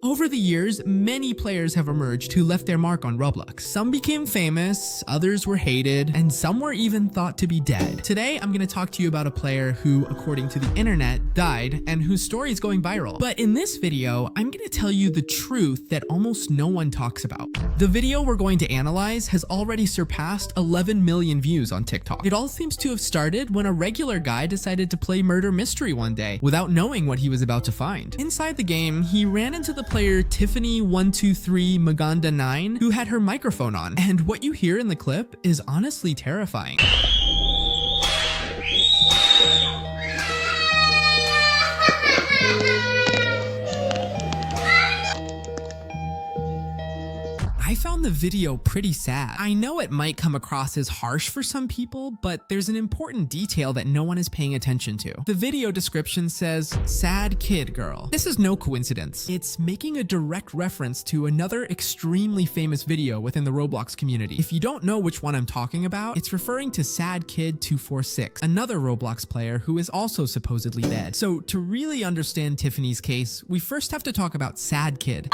Over the years, many players have emerged who left their mark on Roblox. Some became famous, others were hated, and some were even thought to be dead. Today, I'm going to talk to you about a player who, according to the internet, died and whose story is going viral. But in this video, I'm going to tell you the truth that almost no one talks about. The video we're going to analyze has already surpassed 11 million views on TikTok. It all seems to have started when a regular guy decided to play murder mystery one day without knowing what he was about to find. Inside the game, he ran into the player Tiffany123 Maganda 9, who had her microphone on, and what you hear in the clip is honestly terrifying. I found the video pretty sad. I know it might come across as harsh for some people, but there's an important detail that no one is paying attention to. The video description says, "Sad kid girl." This is no coincidence. It's making a direct reference to another extremely famous video within the Roblox community. If you don't know which one I'm talking about, it's referring to Sad Kid 246, another Roblox player who is also supposedly dead. So to really understand Tiffany's case, we first have to talk about Sad Kid.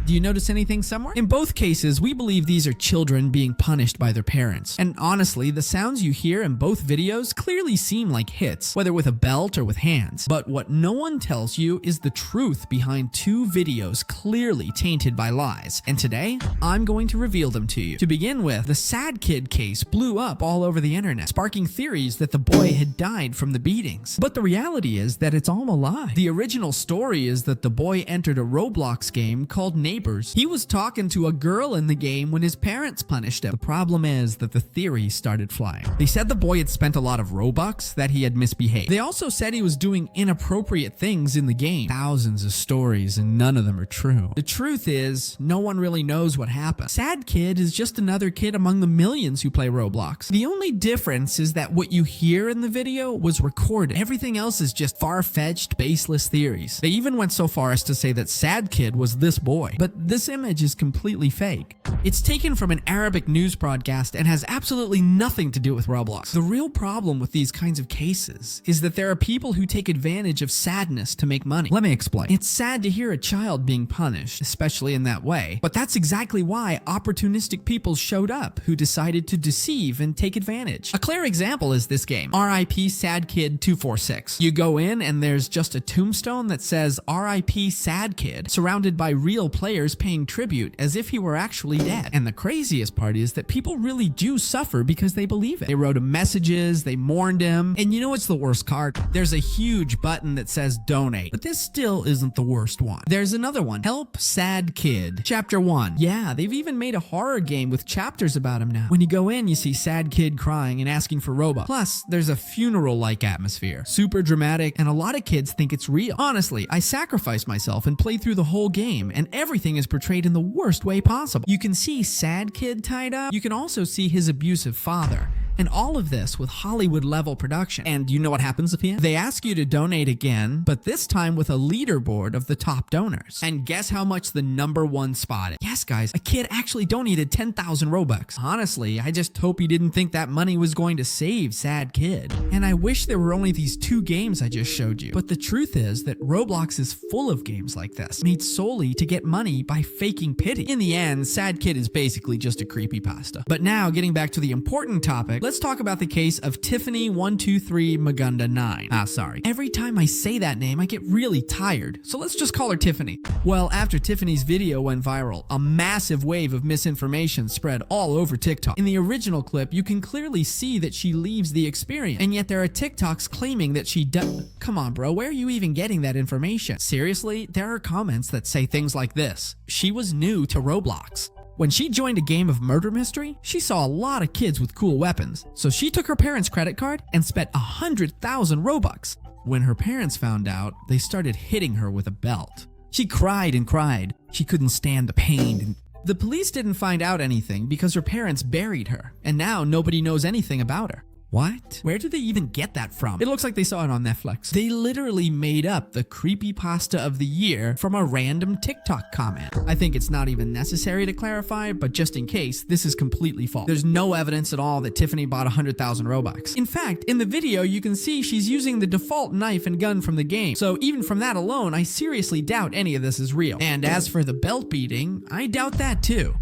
Do you notice anything somewhere? In both cases, we believe these are children being punished by their parents. And honestly, the sounds you hear in both videos clearly seem like hits, whether with a belt or with hands. But what no one tells you is the truth behind two videos clearly tainted by lies. And today, I'm going to reveal them to you. To begin with, the Sad Kid case blew up all over the internet, sparking theories that the boy had died from the beatings. But the reality is that it's all a lie. The original story is that the boy entered a Roblox game called Neighbors. He was talking to a girl in the game when his parents punished him. The problem is that the theory started flying. They said the boy had spent a lot of Robux, that he had misbehaved. They also said he was doing inappropriate things in the game. Thousands of stories, and none of them are true. The truth is, no one really knows what happened. Sad Kid is just another kid among the millions who play Roblox. The only difference is that what you hear in the video was recorded. Everything else is just far-fetched, baseless theories. They even went so far as to say that Sad Kid was this boy. But this image is completely fake. It's taken from an Arabic news broadcast and has absolutely nothing to do with Roblox. The real problem with these kinds of cases is that there are people who take advantage of sadness to make money. Let me explain. It's sad to hear a child being punished, especially in that way, but that's exactly why opportunistic people showed up who decided to deceive and take advantage. A clear example is this game, RIP Sad Kid 246. You go in and there's just a tombstone that says RIP Sad Kid, surrounded by real players paying tribute as if he were actually dead. And the craziest part is that people really do suffer because they believe it. They wrote him messages, they mourned him, and you know what's the worst part? There's a huge button that says donate, but this still isn't the worst one. There's another one, Help Sad Kid, Chapter 1. Yeah, they've even made a horror game with chapters about him now. When you go in, you see Sad Kid crying and asking for Robux. Plus, there's a funeral-like atmosphere, super dramatic, and a lot of kids think it's real. Honestly, I sacrificed myself and played through the whole game, and everything is portrayed in the worst way possible. You can see Sad Kid tied up. You can also see his abusive father. And all of this with Hollywood-level production. And you know what happens, Sophia? They ask you to donate again, but this time with a leaderboard of the top donors. And guess how much the #1 spot is? Yes, guys, a kid actually donated 10,000 Robux. Honestly, I just hope he didn't think that money was going to save Sad Kid. And I wish there were only these two games I just showed you. But the truth is that Roblox is full of games like this, made solely to get money by faking pity. In the end, Sad Kid is basically just a creepypasta. But now, getting back to the important topic, let's talk about the case of Tiffany123 Maganda 9. Sorry. Every time I say that name, I get really tired, so let's just call her Tiffany. Well, after Tiffany's video went viral, a massive wave of misinformation spread all over TikTok. In the original clip, you can clearly see that she leaves the experience, and yet there are TikToks claiming that she does. Come on, bro, where are you even getting that information? Seriously, there are comments that say things like this: she was new to Roblox. When she joined a game of murder mystery, she saw a lot of kids with cool weapons, so she took her parents' credit card and spent 100,000 Robux. When her parents found out, they started hitting her with a belt. She cried and cried. She couldn't stand the pain. The police didn't find out anything because her parents buried her, and now nobody knows anything about her. What? Where did they even get that from? It looks like they saw it on Netflix. They literally made up the creepypasta of the year from a random TikTok comment. I think it's not even necessary to clarify, but just in case, this is completely false. There's no evidence at all that Tiffany bought 100,000 Robux. In fact, in the video, you can see she's using the default knife and gun from the game. So even from that alone, I seriously doubt any of this is real. And as for the belt beating, I doubt that too.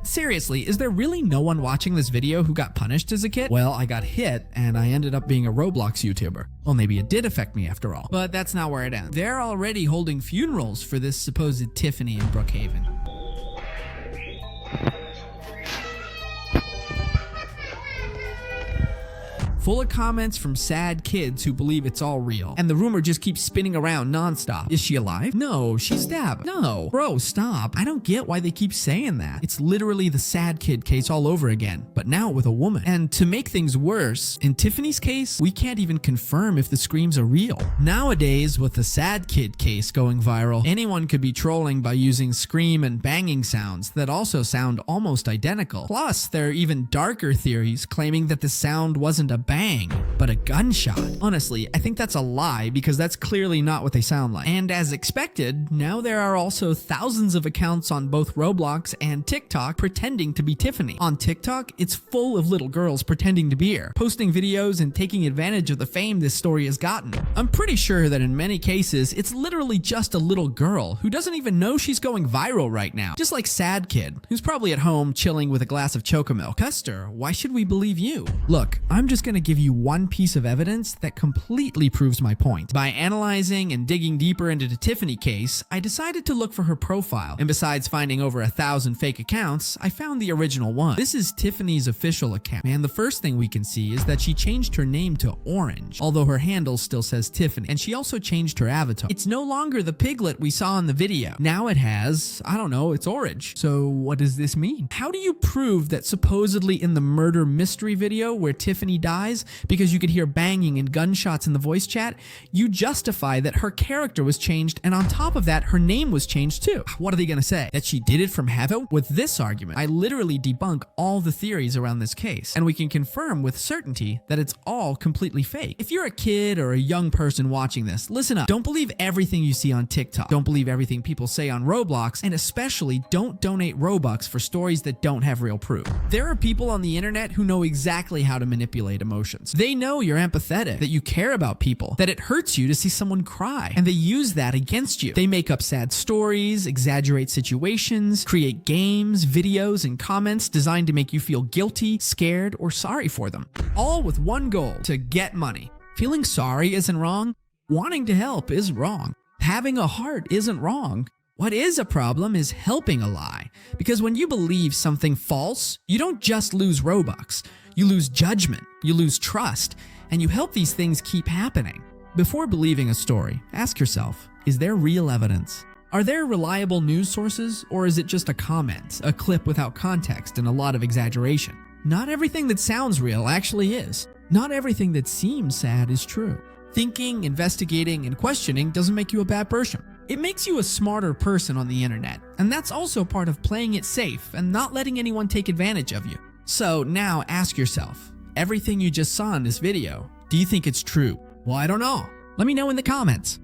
Seriously, is there really no one watching this video who got punished as a kid? Well, I got hit and I ended up being a Roblox YouTuber. Well, maybe it did affect me after all. But that's not where it ends. They're already holding funerals for this supposed Tiffany in Brookhaven. Full of comments from sad kids who believe it's all real. And the rumor just keeps spinning around nonstop. Is she alive? No. She's stabbed. No. Bro, stop. I don't get why they keep saying that. It's literally the sad kid case all over again, but now with a woman. And to make things worse, in Tiffany's case, we can't even confirm if the screams are real. Nowadays, with the sad kid case going viral, anyone could be trolling by using scream and banging sounds that also sound almost identical. Plus, there are even darker theories claiming that the sound wasn't a bang, but a gunshot. Honestly, I think that's a lie because that's clearly not what they sound like. And as expected, now there are also thousands of accounts on both Roblox and TikTok pretending to be Tiffany. On TikTok, it's full of little girls pretending to be her, posting videos and taking advantage of the fame this story has gotten. I'm pretty sure that in many cases, it's literally just a little girl who doesn't even know she's going viral right now. Just like Sad Kid, who's probably at home chilling with a glass of Chocomilk. Custer, why should we believe you? Look, I'm just gonna give you one piece of evidence that completely proves my point. By analyzing and digging deeper into the Tiffany case, I decided to look for her profile. And besides finding over 1,000 fake accounts, I found the original one. This is Tiffany's official account. And the first thing we can see is that she changed her name to Orange, although her handle still says Tiffany. And she also changed her avatar. It's no longer the piglet we saw in the video. Now it has, I don't know, it's Orange. So what does this mean? How do you prove that supposedly in the murder mystery video where Tiffany dies, because you could hear banging and gunshots in the voice chat, you justify that her character was changed, and on top of that, her name was changed too? What are they gonna say? That she did it from heaven? With this argument, I literally debunk all the theories around this case, and we can confirm with certainty that it's all completely fake. If you're a kid or a young person watching this, listen up. Don't believe everything you see on TikTok. Don't believe everything people say on Roblox, and especially don't donate Robux for stories that don't have real proof. There are people on the internet who know exactly how to manipulate emotions. They know you're empathetic, that you care about people, that it hurts you to see someone cry, and they use that against you. They make up sad stories, exaggerate situations, create games, videos, and comments designed to make you feel guilty, scared, or sorry for them. All with one goal: to get money. Feeling sorry isn't wrong. Wanting to help is wrong. Having a heart isn't wrong. What is a problem is helping a lie. Because when you believe something false, you don't just lose Robux. You lose judgment, you lose trust, and you help these things keep happening. Before believing a story, ask yourself, is there real evidence? Are there reliable news sources, or is it just a comment, a clip without context and a lot of exaggeration? Not everything that sounds real actually is. Not everything that seems sad is true. Thinking, investigating, and questioning doesn't make you a bad person. It makes you a smarter person on the internet, and that's also part of playing it safe and not letting anyone take advantage of you. So now ask yourself, everything you just saw in this video, do you think it's true? Well, I don't know. Let me know in the comments.